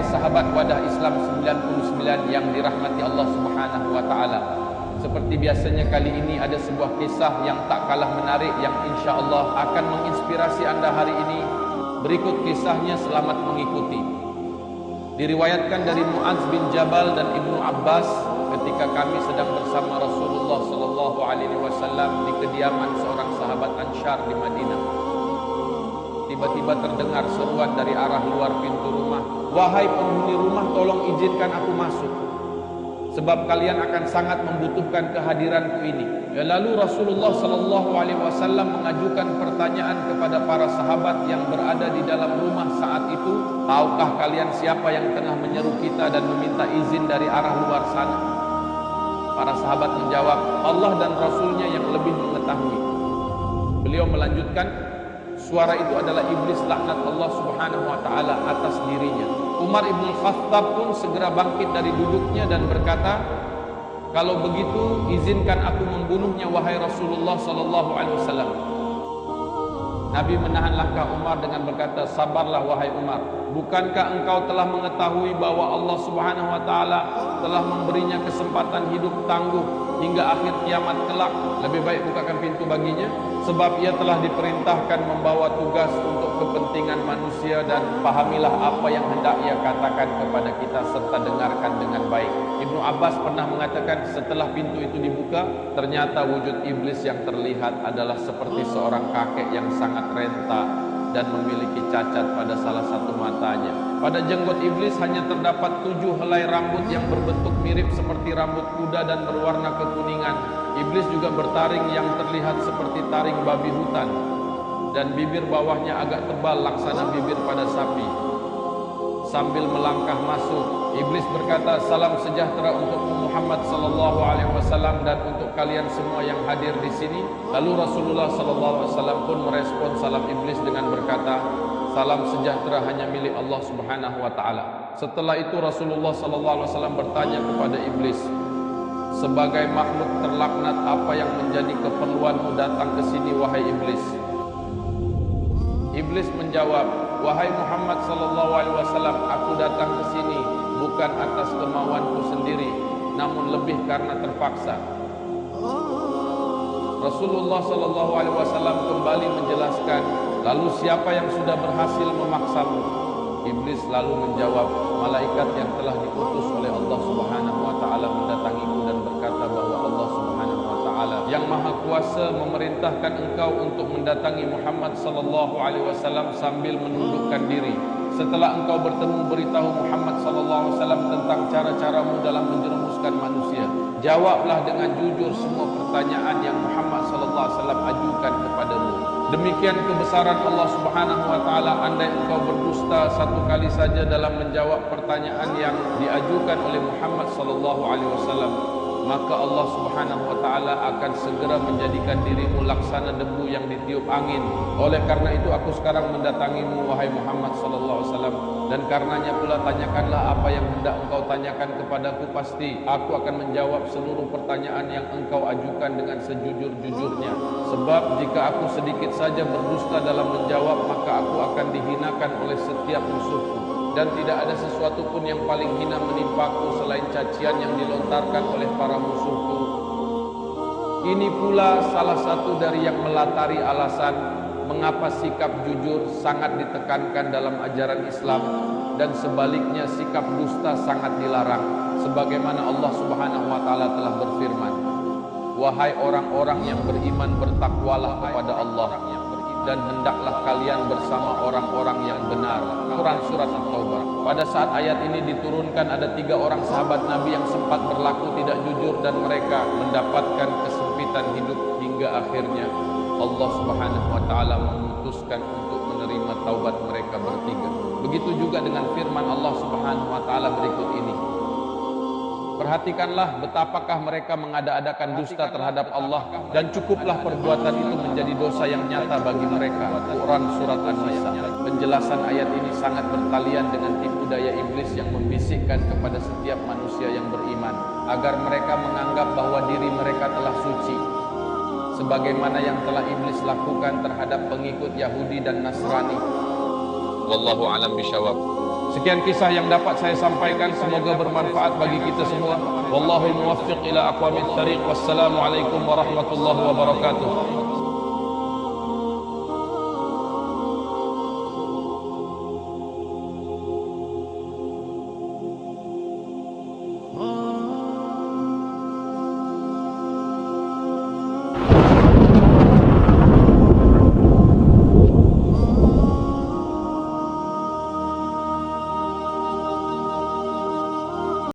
sahabat wadah Islam 99 yang dirahmati Allah Subhanahu wa taala. Seperti biasanya kali ini ada sebuah kisah yang tak kalah menarik yang insya-Allah akan menginspirasi Anda hari ini. Berikut kisahnya, selamat mengikuti. Diriwayatkan dari Mu'adz bin Jabal dan Ibnu Abbas ketika kami sedang bersama Rasulullah sallallahu alaihi wasallam di kediaman seorang sahabat Ansyar di Madinah. Tiba-tiba terdengar seruan dari arah luar pintu rumah, "Wahai penghuni rumah, tolong izinkan aku masuk, sebab kalian akan sangat membutuhkan kehadiranku ini." Lalu Rasulullah sallallahu alaihi wasallam mengajukan pertanyaan kepada para sahabat yang berada di dalam rumah saat itu, "Tahukah kalian siapa yang tengah menyeru kita dan meminta izin dari arah luar sana?" Para sahabat menjawab, "Allah dan Rasulnya yang lebih mengetahui." Beliau melanjutkan, "Suara itu adalah iblis laknat Allah Subhanahu wa taala atas dirinya." Umar ibn Khattab pun segera bangkit dari duduknya dan berkata, "Kalau begitu izinkan aku membunuhnya wahai Rasulullah sallallahu alaihi wasallam." Nabi menahan langkah Umar dengan berkata, "Sabarlah wahai Umar, bukankah engkau telah mengetahui bahwa Allah Subhanahu wa taala telah memberinya kesempatan hidup tangguh hingga akhir kiamat kelak? Lebih baik bukakan pintu baginya, sebab ia telah diperintahkan membawa tugas untuk kepentingan manusia, dan pahamilah apa yang hendak ia katakan kepada kita serta dengarkan dengan baik." Ibnu Abbas pernah mengatakan, setelah pintu itu dibuka, ternyata wujud iblis yang terlihat adalah seperti seorang kakek yang sangat renta dan memiliki cacat pada salah satu matanya. Pada jenggot iblis hanya terdapat 7 helai rambut yang berbentuk mirip seperti rambut kuda dan berwarna kekuningan. Iblis juga bertaring yang terlihat seperti taring babi hutan, dan bibir bawahnya agak tebal laksana bibir pada sapi. Sambil melangkah masuk, iblis berkata, "Salam sejahtera untuk Muhammad sallallahu alaihi wasallam dan untuk kalian semua yang hadir di sini." Lalu Rasulullah sallallahu alaihi wasallam pun merespon salam iblis dengan berkata, "Salam sejahtera hanya milik Allah Subhanahu wa taala." Setelah itu Rasulullah sallallahu alaihi wasallam bertanya kepada iblis, "Sebagai makhluk terlaknat, apa yang menjadi keperluanmu datang ke sini wahai iblis?" Iblis menjawab, "Wahai Muhammad sallallahu alaihi wasallam, aku datang ke sini bukan atas kemauanku sendiri, namun lebih karena terpaksa." Rasulullah sallallahu alaihi wasallam kembali menjelaskan, "Lalu siapa yang sudah berhasil memaksamu?" Iblis lalu menjawab, "Malaikat yang telah diutus oleh Allah Subhanahu wa taala mendatangiku dan berkata bahwa Allah Subhanahu wa taala yang Maha Kuasa memerintahkan engkau untuk mendatangi Muhammad sallallahu alaihi wasallam sambil menundukkan diri. Setelah engkau bertemu, beritahu Muhammad sallallahu alaihi wasallam tentang cara-caramu dalam menjerumuskan manusia. Jawablah dengan jujur semua pertanyaan yang Muhammad sallallahu alaihi wasallam ajukan kepadamu. Demikian kebesaran Allah Subhanahu wa taala. Andai engkau berdusta satu kali saja dalam menjawab pertanyaan yang diajukan oleh Muhammad sallallahu alaihi wasallam, maka Allah Subhanahu wa taala akan segera menjadikan dirimu laksana debu yang ditiup angin. Oleh karena itu aku sekarang mendatangimu wahai Muhammad sallallahu alaihi wasallam, dan karenanya pula tanyakanlah apa yang hendak engkau tanyakan kepadaku, pasti aku akan menjawab seluruh pertanyaan yang engkau ajukan dengan sejujur-jujurnya. Sebab jika aku sedikit saja berdusta dalam menjawab, maka aku akan dihinakan oleh setiap musuhku, dan tidak ada sesuatu pun yang paling hina menimpaku selain cacian yang dilontarkan oleh para musuhku." Ini pula salah satu dari yang melatari alasan mengapa sikap jujur sangat ditekankan dalam ajaran Islam, dan sebaliknya sikap dusta sangat dilarang, sebagaimana Allah Subhanahu wa taala telah berfirman, "Wahai orang-orang yang beriman, bertakwalah kepada Allah, dan hendaklah kalian bersama orang-orang yang benar." Quran surat At-Taubah. Pada saat ayat ini diturunkan, ada 3 orang sahabat Nabi yang sempat berlaku tidak jujur, dan mereka mendapatkan kesempitan hidup hingga akhirnya Allah Subhanahu wa taala memutuskan untuk menerima taubat mereka bertiga. Begitu juga dengan firman Allah Subhanahu wa taala berikut ini. Perhatikanlah betapakah mereka mengada-adakan dusta terhadap Allah, dan cukuplah perbuatan itu menjadi dosa yang nyata bagi mereka. Quran surat An-Nisa. Penjelasan ayat ini sangat bertalian dengan tipu daya iblis yang membisikkan kepada setiap manusia yang beriman agar mereka menganggap bahwa diri mereka telah suci, sebagaimana yang telah iblis lakukan terhadap pengikut Yahudi dan Nasrani. Wallahu a'lam bishawab. Sekian kisah yang dapat saya sampaikan, semoga bermanfaat bagi kita semua. Wallahul muwaffiq ila aqwamit thariq. Wassalamualaikum warahmatullahi wabarakatuh.